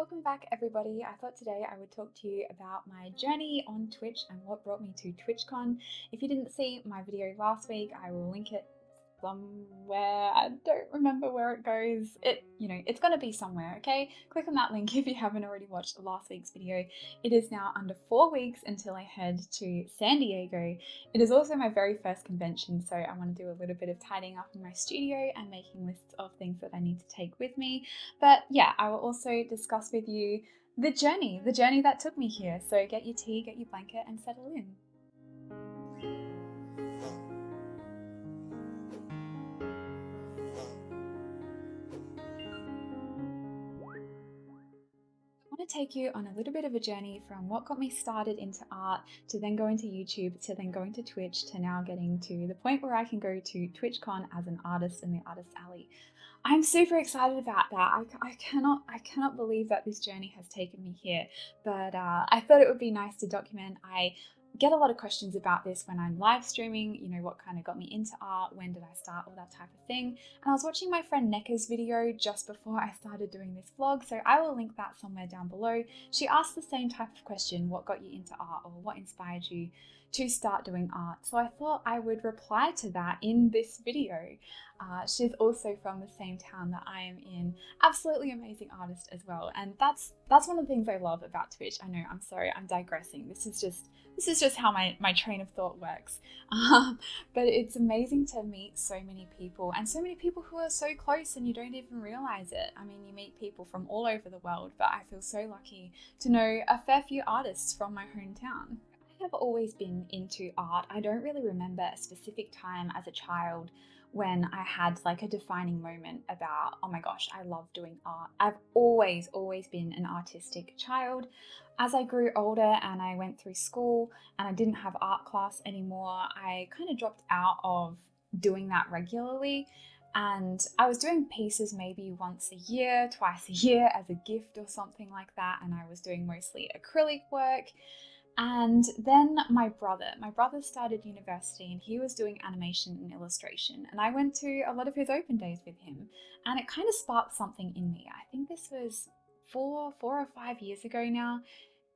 Welcome back everybody. I thought today I would talk to you about my journey on Twitch and what brought me to TwitchCon. If you didn't see my video last week, I will link it somewhere. I don't remember where it goes. It's gonna be somewhere, okay? Click on that link if you haven't already watched last week's video. It is now under 4 weeks until I head to San Diego. It is also my very first convention, so I want to do a little bit of tidying up in my studio and making lists of things that I need to take with me. But yeah, I will also discuss with you the journey that took me here. So get your tea, get your blanket, and settle in. I want to take you on a little bit of a journey from what got me started into art to then going to YouTube to then going to Twitch to now getting to the point where I can go to TwitchCon as an artist in the Artist Alley. I'm super excited about that. I cannot believe that this journey has taken me here, but I thought it would be nice to document. I get a lot of questions about this when I'm live streaming, what kind of got me into art, when did I start, all that type of thing. And I was watching my friend Neka's video just before I started doing this vlog, so I will link that somewhere down below. She asked the same type of question, what got you into art, or what inspired you to start doing art? So I thought I would reply to that in this video. She's also from the same town that I am in. Absolutely amazing artist as well. And that's one of the things I love about Twitch. I know, I'm sorry, I'm digressing. This is just how my train of thought works. But it's amazing to meet so many people, and so many people who are so close and you don't even realize it. I mean, you meet people from all over the world, but I feel so lucky to know a fair few artists from my hometown. I have always been into art. I don't really remember a specific time as a child when I had like a defining moment about, oh my gosh, I love doing art. I've always been an artistic child. As I grew older and I went through school and I didn't have art class anymore, I kind of dropped out of doing that regularly. And I was doing pieces maybe once a year, twice a year as a gift or something like that. And I was doing mostly acrylic work. And then my brother started university and he was doing animation and illustration. And I went to a lot of his open days with him, and it kind of sparked something in me. I think this was four or 5 years ago now.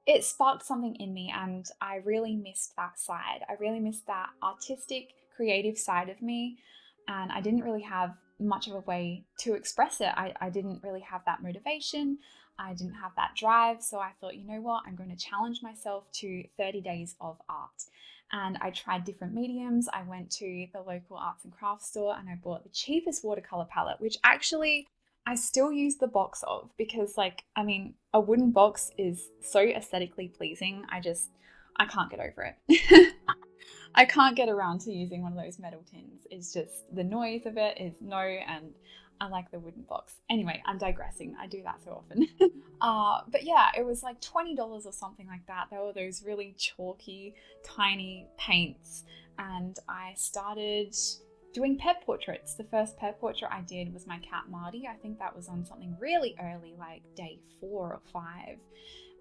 It sparked something in me, and I really missed that side. I really missed that artistic, creative side of me. And I didn't really have much of a way to express it. I didn't really have that motivation. I didn't have that drive. So I thought, you know what, I'm going to challenge myself to 30 days of art. And I tried different mediums. I went to the local arts and crafts store and I bought the cheapest watercolor palette, which actually I still use the box of, because a wooden box is so aesthetically pleasing. I can't get over it. I can't get around to using one of those metal tins. It's just the noise of it is no, and I like the wooden box. Anyway, I'm digressing. I do that so often. But yeah, it was like $20 or something like that. There were those really chalky, tiny paints, and I started doing pet portraits. The first pet portrait I did was my cat Marty. I think that was on something really early, like day 4 or 5.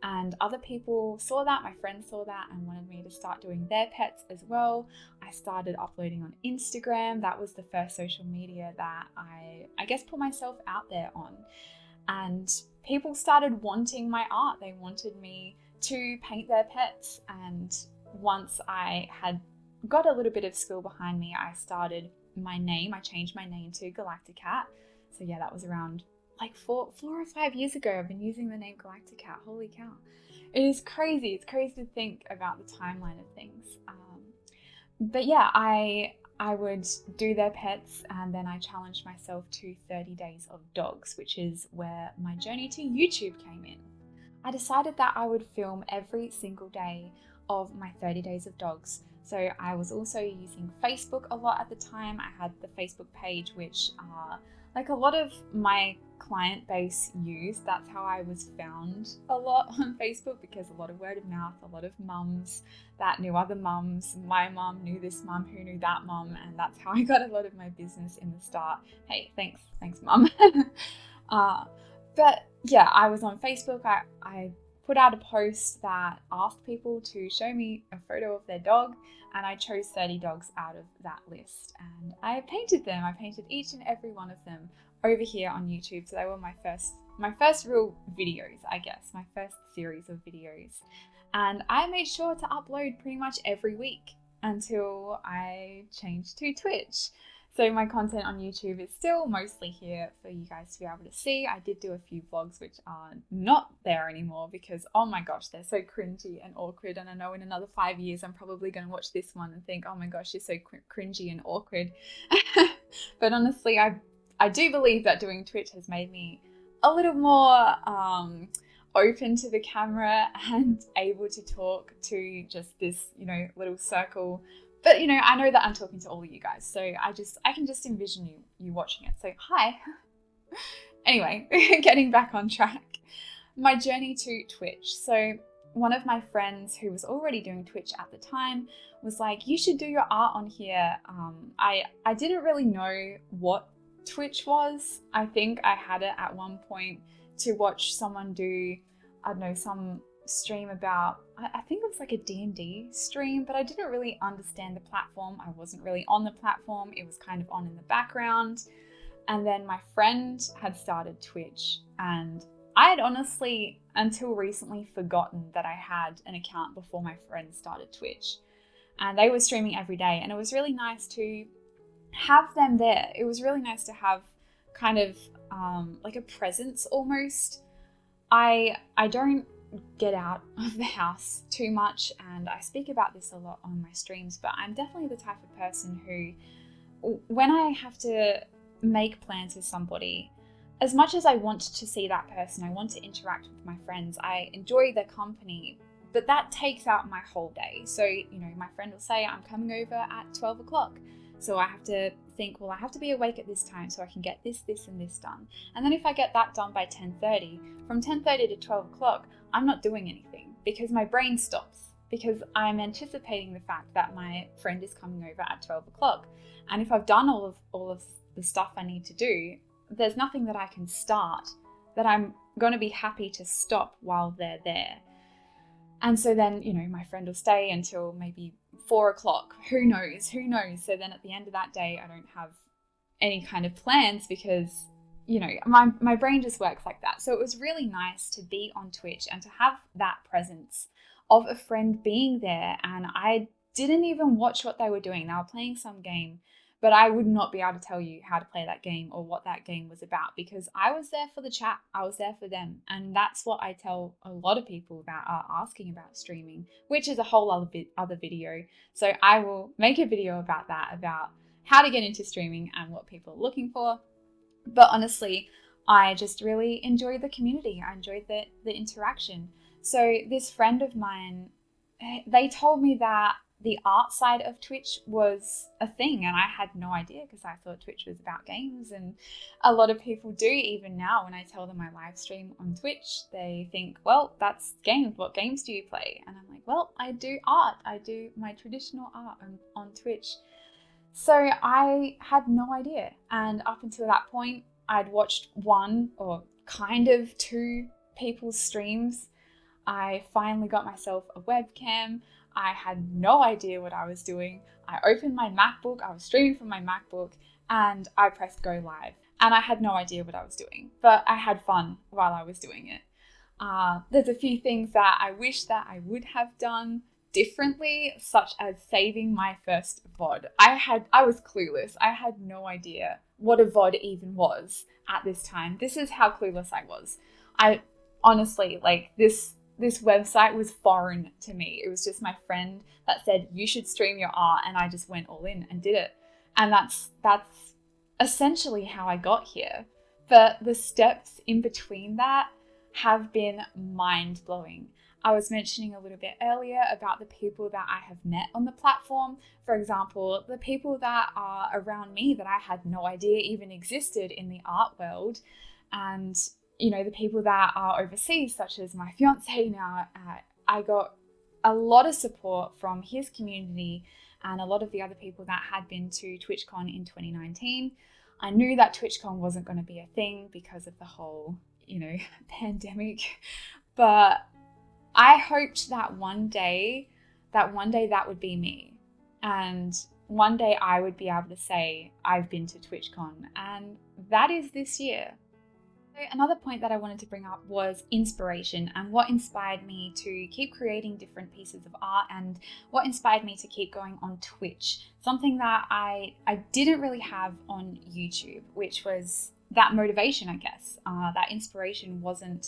And other people saw that, my friends saw that and wanted me to start doing their pets as well. I started uploading on Instagram. That was the first social media that I guess put myself out there on. And people started wanting my art. They wanted me to paint their pets. And once I had got a little bit of skill behind me, I started my name. I changed my name to Galacticat. So yeah, that was around like 4 or 5 years ago. I've been using the name Galacticat. Holy cow. It is crazy. It's crazy to think about the timeline of things. But yeah, I would do their pets, and then I challenged myself to 30 days of dogs, which is where my journey to YouTube came in. I decided that I would film every single day of my 30 days of dogs. So I was also using Facebook a lot at the time. I had the Facebook page, which like a lot of my client base used. That's how I was found a lot on Facebook, because a lot of word of mouth, a lot of mums that knew other mums. My mum knew this mum who knew that mum, and that's how I got a lot of my business in the start. Hey, thanks mum. But yeah, I was on Facebook. I put out a post that asked people to show me a photo of their dog, and I chose 30 dogs out of that list, and I painted them. I painted each and every one of them over here on YouTube. So they were my first my first real videos, I guess, my first series of videos. And I made sure to upload pretty much every week until I changed to Twitch. So my content on YouTube is still mostly here for you guys to be able to see. I did do a few vlogs which are not there anymore because, oh my gosh, they're so cringy and awkward. And I know in another 5 years, I'm probably going to watch this one and think, oh my gosh, you're so cringy and awkward. But honestly, I do believe that doing Twitch has made me a little more open to the camera and able to talk to just this, little circle. But, I know that I'm talking to all of you guys, so I can just envision you watching it. So, hi. Anyway, getting back on track. My journey to Twitch. So, one of my friends who was already doing Twitch at the time was like, you should do your art on here. I didn't really know what Twitch was. I think I had it at one point to watch someone do, I don't know, some stream about, I think it was like a D&D stream, but I didn't really understand the platform. I wasn't really on the platform. It was kind of on in the background. And then my friend had started Twitch, and I had honestly, until recently, forgotten that I had an account before my friend started Twitch. And they were streaming every day, and it was really nice to have them there. It was really nice to have kind of like a presence almost. I don't get out of the house too much, and I speak about this a lot on my streams, but I'm definitely the type of person who, when I have to make plans with somebody, as much as I want to see that person, I want to interact with my friends, I enjoy their company, but that takes out my whole day. So, my friend will say, I'm coming over at 12 o'clock. So I have to think, well, I have to be awake at this time so I can get this, and this done. And then if I get that done by 10:30, from 10:30 to 12 o'clock, I'm not doing anything because my brain stops, because I'm anticipating the fact that my friend is coming over at 12 o'clock. And if I've done all of the stuff I need to do, there's nothing that I can start that I'm going to be happy to stop while they're there. And so then, my friend will stay until maybe 4 o'clock. Who knows? So then at the end of that day, I don't have any kind of plans because, my brain just works like that. So it was really nice to be on Twitch and to have that presence of a friend being there. And I didn't even watch what they were doing. They were playing some game, but I would not be able to tell you how to play that game or what that game was about because I was there for the chat. I was there for them. And that's what I tell a lot of people that are asking about streaming, which is a whole other video. So I will make a video about that, about how to get into streaming and what people are looking for. But honestly, I just really enjoy the community. I enjoyed the interaction. So this friend of mine, they told me that the art side of Twitch was a thing, and I had no idea because I thought Twitch was about games, and a lot of people do. Even now when I tell them I live stream on Twitch, they think, well, that's games. What games do you play? And I'm like, well, I do art. I do my traditional art on Twitch. So I had no idea, and up until that point I'd watched one or kind of two people's streams. I finally got myself a webcam. I had no idea what I was doing. I opened my MacBook, I was streaming from my MacBook, and I pressed go live. And I had no idea what I was doing, but I had fun while I was doing it. There's a few things that I wish that I would have done differently, such as saving my first VOD. I was clueless. I had no idea what a VOD even was at this time. This is how clueless I was. I honestly, this website was foreign to me. It was just my friend that said, you should stream your art. And I just went all in and did it. And that's essentially how I got here. But the steps in between that have been mind-blowing. I was mentioning a little bit earlier about the people that I have met on the platform. For example, the people that are around me that I had no idea even existed in the art world. And the people that are overseas, such as my fiance now, I got a lot of support from his community and a lot of the other people that had been to TwitchCon in 2019. I knew that TwitchCon wasn't going to be a thing because of the whole, pandemic, but I hoped that one day that would be me. And one day I would be able to say, I've been to TwitchCon, and that is this year. So another point that I wanted to bring up was inspiration and what inspired me to keep creating different pieces of art and what inspired me to keep going on Twitch. Something that I didn't really have on YouTube, which was that motivation, I guess. That inspiration wasn't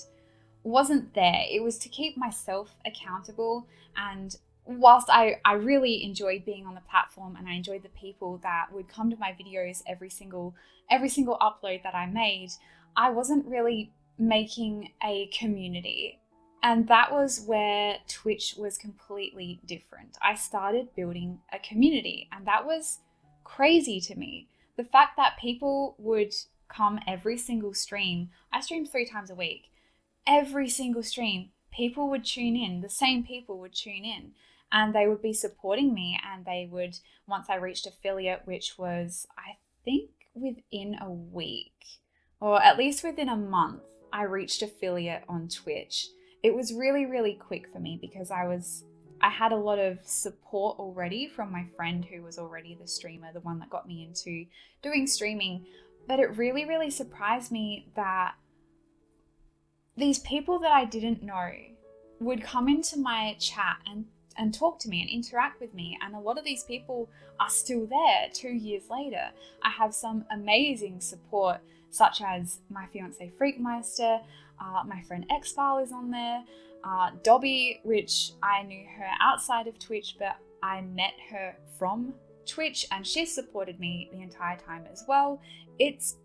there. It was to keep myself accountable, and whilst I really enjoyed being on the platform and I enjoyed the people that would come to my videos every single upload that I made, I wasn't really making a community. And that was where Twitch was completely different. I started building a community, and that was crazy to me. The fact that people would come every single stream. I stream 3 times a week. Every single stream, people would tune in. The same people would tune in, and they would be supporting me. And they would, once I reached affiliate, which was, I think, within a week, or at least within a month, I reached affiliate on Twitch. It was really, really quick for me because I had a lot of support already from my friend who was already the streamer, the one that got me into doing streaming. But it really, really surprised me that these people that I didn't know would come into my chat and talk to me and interact with me. And a lot of these people are still there 2 years later. I have some amazing support, such as my fiance Freakmeister, my friend Xfile is on there, Dobby, which I knew her outside of Twitch, but I met her from Twitch and she supported me the entire time as well. It's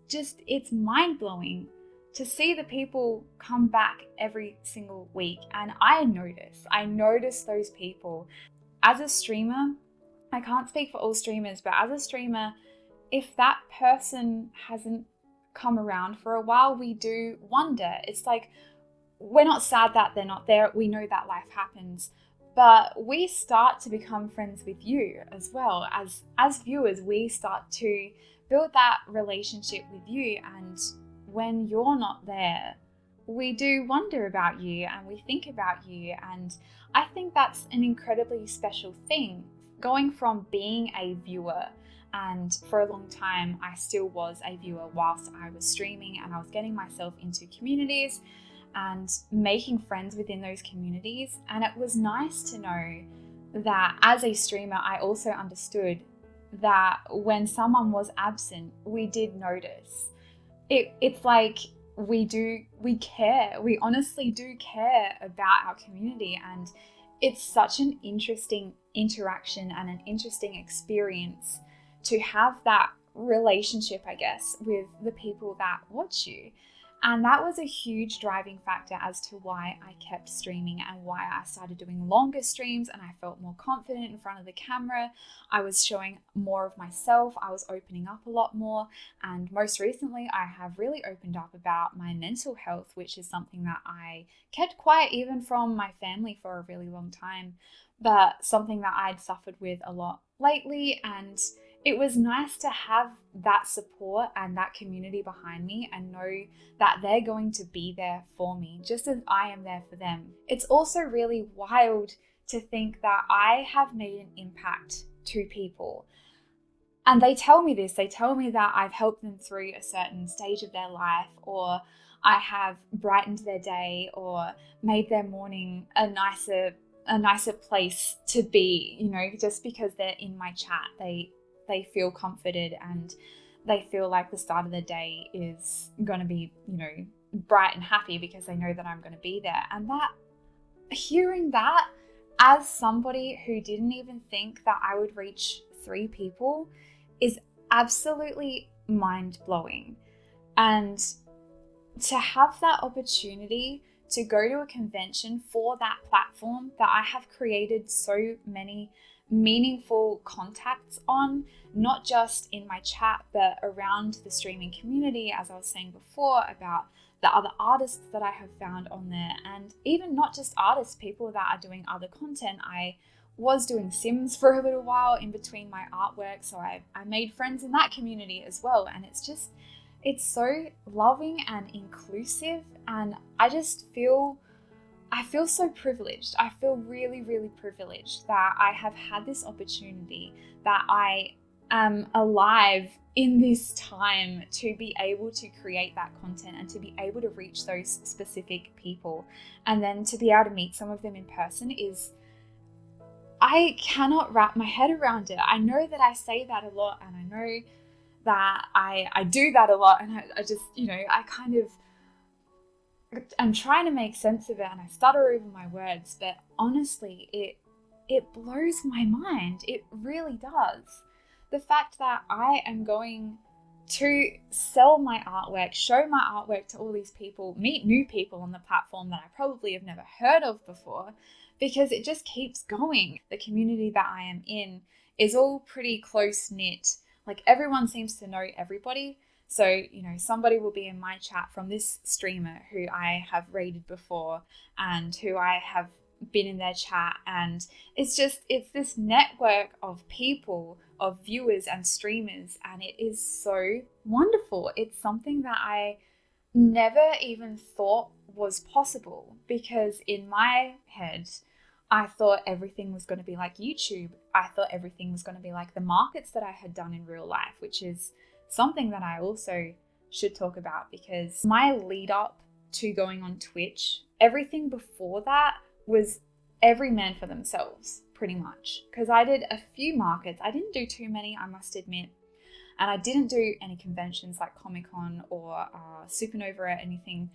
mind-blowing to see the people come back every single week. And I notice those people. As a streamer, I can't speak for all streamers, but as a streamer, if that person hasn't come around for a while, we do wonder. It's like, we're not sad that they're not there. We know that life happens, but we start to become friends with you as well. As viewers, we start to build that relationship with you, and when you're not there, we do wonder about you and we think about you. And I think that's an incredibly special thing, going from being a viewer, and for a long time I still was a viewer whilst I was streaming, and I was getting myself into communities and making friends within those communities. And it was nice to know that as a streamer, I also understood that when someone was absent, we did notice. It's like we care. We honestly do care about our community, and it's such an interesting interaction and an interesting experience to have that relationship, I guess, with the people that watch you. And that was a huge driving factor as to why I kept streaming and why I started doing longer streams, and I felt more confident in front of the camera. I was showing more of myself. I was opening up a lot more. And most recently, I have really opened up about my mental health, which is something that I kept quiet even from my family for a really long time, but something that I'd suffered with a lot lately. And it was nice to have that support and that community behind me and know that they're going to be there for me, just as I am there for them. It's also really wild to think that I have made an impact to people. And they tell me this, they tell me that I've helped them through a certain stage of their life, or I have brightened their day or made their morning a nicer place to be, you know, just because they're in my chat. They feel comforted and they feel like the start of the day is going to be, you know, bright and happy because they know that I'm going to be there. And that, hearing that as somebody who didn't even think that I would reach 3 people is absolutely mind-blowing. And to have that opportunity to go to a convention for that platform that I have created so many meaningful contacts on, not just in my chat, but around the streaming community, as I was saying before, about the other artists that I have found on there, and even not just artists, people that are doing other content. I was doing Sims for a little while in between my artwork, so I made friends in that community as well. And it's so loving and inclusive, and I feel so privileged. I feel really, really privileged that I have had this opportunity, that I am alive in this time to be able to create that content and to be able to reach those specific people, and then to be able to meet some of them in person is, I cannot wrap my head around it. I know that I say that a lot, and I know that I do that a lot, and I just, I kind of, I'm trying to make sense of it, and I stutter over my words, but honestly, it blows my mind. It really does. The fact that I am going to sell my artwork, show my artwork to all these people, meet new people on the platform that I probably have never heard of before, because it just keeps going. The community that I am in is all pretty close-knit. Like, everyone seems to know everybody. So, somebody will be in my chat from this streamer who I have raided before and who I have been in their chat, and it's this network of people, of viewers and streamers, and it is so wonderful. It's something that I never even thought was possible, because in my head I thought everything was going to be like YouTube. I thought everything was going to be like the markets that I had done in real life, which is something that I also should talk about, because my lead up to going on Twitch, everything before that was every man for themselves, pretty much. Because I did a few markets. I didn't do too many, I must admit. And I didn't do any conventions like Comic-Con or Supernova or anything.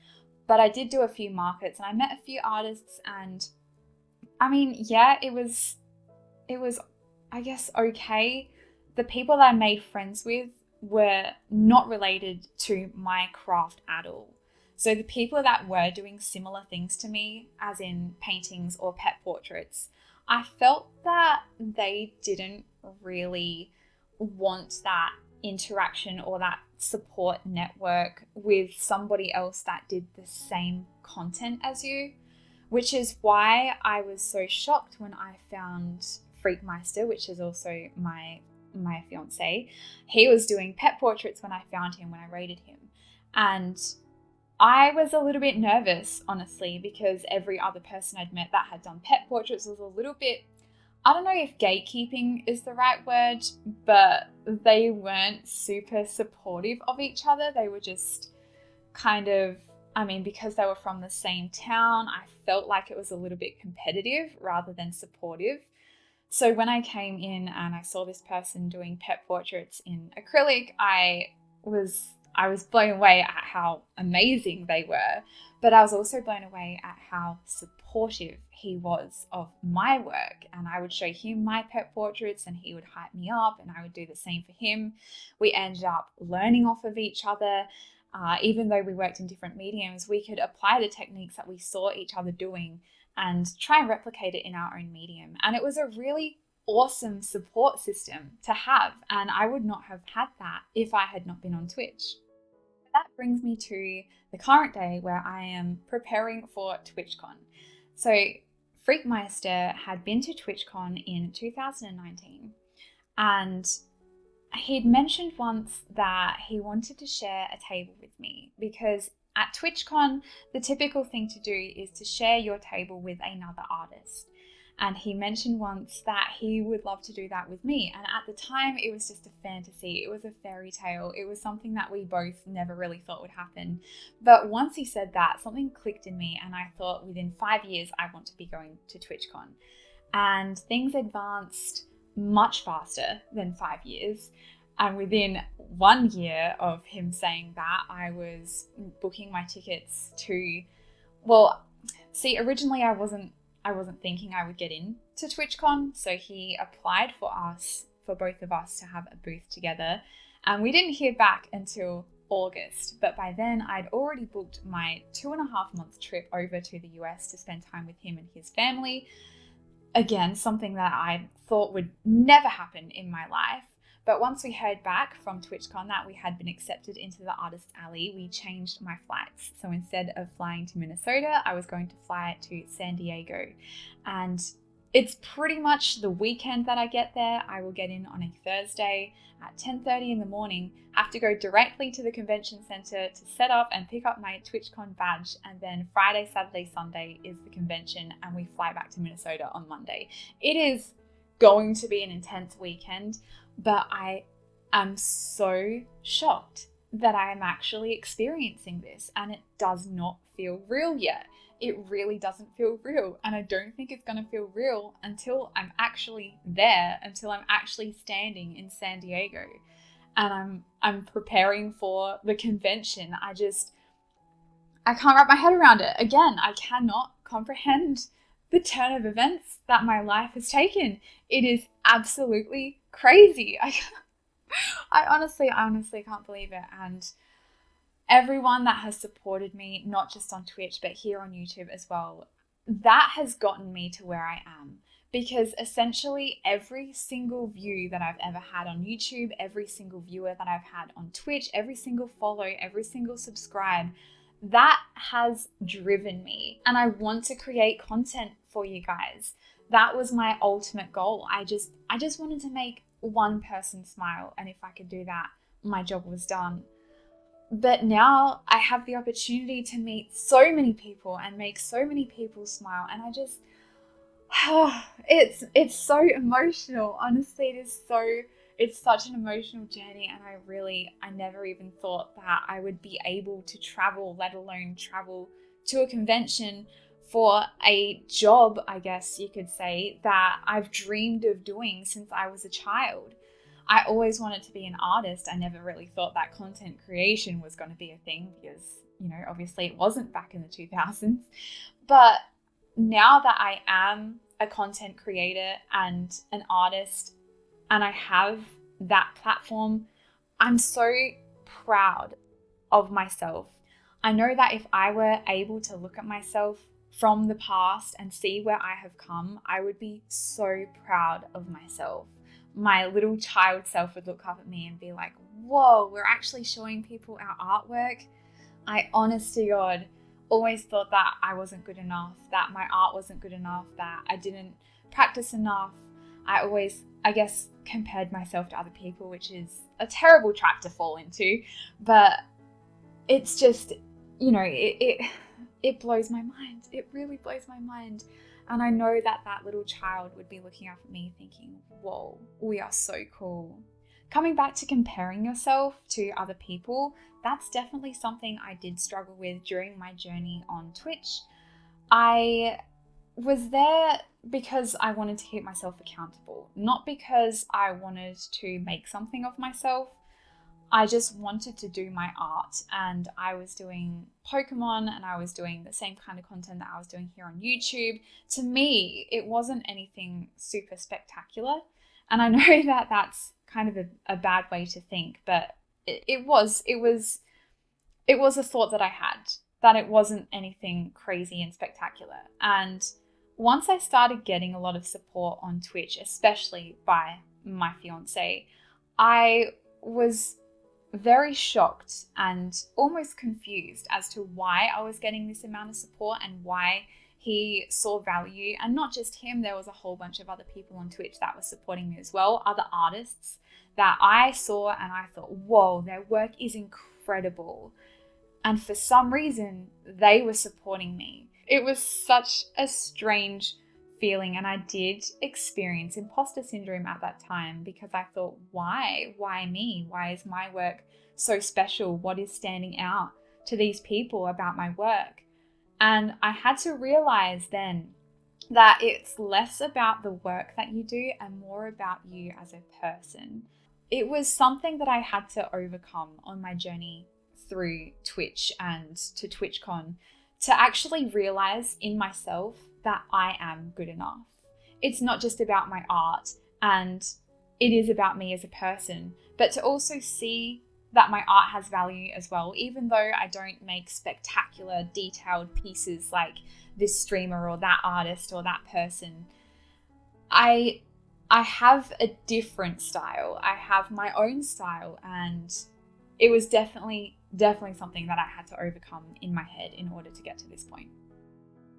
But I did do a few markets, and I met a few artists, and I mean, yeah, it was, I guess, okay. The people that I made friends with were not related to my craft at all. So the people that were doing similar things to me, as in paintings or pet portraits, I felt that they didn't really want that interaction or that support network with somebody else that did the same content as you, which is why I was so shocked when I found Freakmeister, which is also my fiance. He was doing pet portraits when I found him, when I raided him. And I was a little bit nervous, honestly, because every other person I'd met that had done pet portraits was a little bit, I don't know if gatekeeping is the right word, but they weren't super supportive of each other. They were just kind of, because they were from the same town, I felt like it was a little bit competitive rather than supportive. So when I came in and I saw this person doing pet portraits in acrylic, I was blown away at how amazing they were, but I was also blown away at how supportive he was of my work. And I would show him my pet portraits and he would hype me up, and I would do the same for him. We ended up learning off of each other. Even though we worked in different mediums, we could apply the techniques that we saw each other doing and try and replicate it in our own medium. And it was a really awesome support system to have, and I would not have had that if I had not been on Twitch. That brings me to the current day, where I am preparing for TwitchCon. So Freakmeister had been to TwitchCon in 2019, and he'd mentioned once that he wanted to share a table with me, because at TwitchCon, the typical thing to do is to share your table with another artist. And he mentioned once that he would love to do that with me. And at the time, it was just a fantasy. It was a fairy tale. It was something that we both never really thought would happen. But once he said that, something clicked in me, and I thought, within 5 years, I want to be going to TwitchCon. And things advanced much faster than 5 years. And within 1 year of him saying that, I was booking my tickets to, originally I wasn't thinking I would get into TwitchCon. So he applied for both of us to have a booth together. And we didn't hear back until August. But by then I'd already booked my 2.5-month trip over to the US to spend time with him and his family. Again, something that I thought would never happen in my life. But once we heard back from TwitchCon that we had been accepted into the Artist Alley, we changed my flights. So instead of flying to Minnesota, I was going to fly to San Diego. And it's pretty much the weekend that I get there. I will get in on a Thursday at 10:30 in the morning, have to go directly to the convention center to set up and pick up my TwitchCon badge. And then Friday, Saturday, Sunday is the convention, and we fly back to Minnesota on Monday. It is going to be an intense weekend, but I am so shocked that I am actually experiencing this, and it does not feel real yet. It really doesn't feel real, and I don't think it's going to feel real until I'm actually there, until I'm actually standing in San Diego and I'm preparing for the convention. I can't wrap my head around it. Again, I cannot comprehend the turn of events that my life has taken. It is absolutely crazy. I honestly can't believe it. And everyone that has supported me, not just on Twitch, but here on YouTube as well, that has gotten me to where I am. Because essentially every single view that I've ever had on YouTube, every single viewer that I've had on Twitch, every single follow, every single subscribe, that has driven me. And I want to create content for you guys. That was my ultimate goal. I just wanted to make one person smile. And if I could do that, my job was done. But now I have the opportunity to meet so many people and make so many people smile. And I just, it's so emotional. Honestly, it's such an emotional journey. And I never even thought that I would be able to travel, let alone travel to a convention for a job, I guess you could say, that I've dreamed of doing since I was a child. I always wanted to be an artist. I never really thought that content creation was going to be a thing because, obviously it wasn't back in the 2000s. But now that I am a content creator and an artist and I have that platform, I'm so proud of myself. I know that if I were able to look at myself from the past and see where I have come, I would be so proud of myself. My little child self would look up at me and be like, whoa, we're actually showing people our artwork. I, honest to God, always thought that I wasn't good enough, that my art wasn't good enough, that I didn't practice enough. I always, I guess, compared myself to other people, which is a terrible trap to fall into. But it's just, it blows my mind. It really blows my mind. And I know that that little child would be looking up at me thinking, whoa, we are so cool. Coming back to comparing yourself to other people, that's definitely something I did struggle with during my journey on Twitch. I was there because I wanted to keep myself accountable, not because I wanted to make something of myself. I just wanted to do my art, and I was doing Pokemon and I was doing the same kind of content that I was doing here on YouTube. To me, it wasn't anything super spectacular. And I know that that's kind of a bad way to think, but it was a thought that I had, that it wasn't anything crazy and spectacular. And once I started getting a lot of support on Twitch, especially by my fiance, I was very shocked and almost confused as to why I was getting this amount of support and why he saw value. And not just him, there was a whole bunch of other people on Twitch that were supporting me as well, other artists that I saw and I thought, whoa, their work is incredible. And for some reason, they were supporting me. It was such a strange feeling, and I did experience imposter syndrome at that time because I thought, why me? Why is my work so special? What is standing out to these people about my work? And I had to realize then that it's less about the work that you do and more about you as a person. It was something that I had to overcome on my journey through Twitch and to TwitchCon, to actually realize in myself that I am good enough. It's not just about my art, and it is about me as a person, but to also see that my art has value as well, even though I don't make spectacular, detailed pieces like this streamer or that artist or that person. I have a different style. I have my own style, and it was definitely something that I had to overcome in my head in order to get to this point.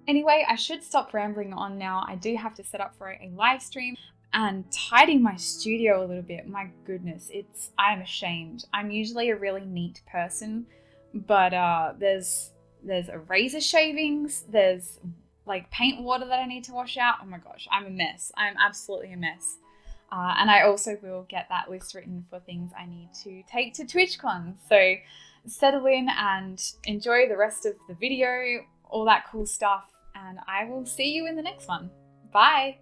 Anyway, I should stop rambling on now. I do have to set up for a live stream and tidy my studio a little bit. My goodness, I am ashamed. I'm usually a really neat person, but there's razor shavings, there's like paint water that I need to wash out. Oh my gosh, I'm a mess. I'm absolutely a mess. And I also will get that list written for things I need to take to TwitchCon. So settle in and enjoy the rest of the video, all that cool stuff, and I will see you in the next one. Bye!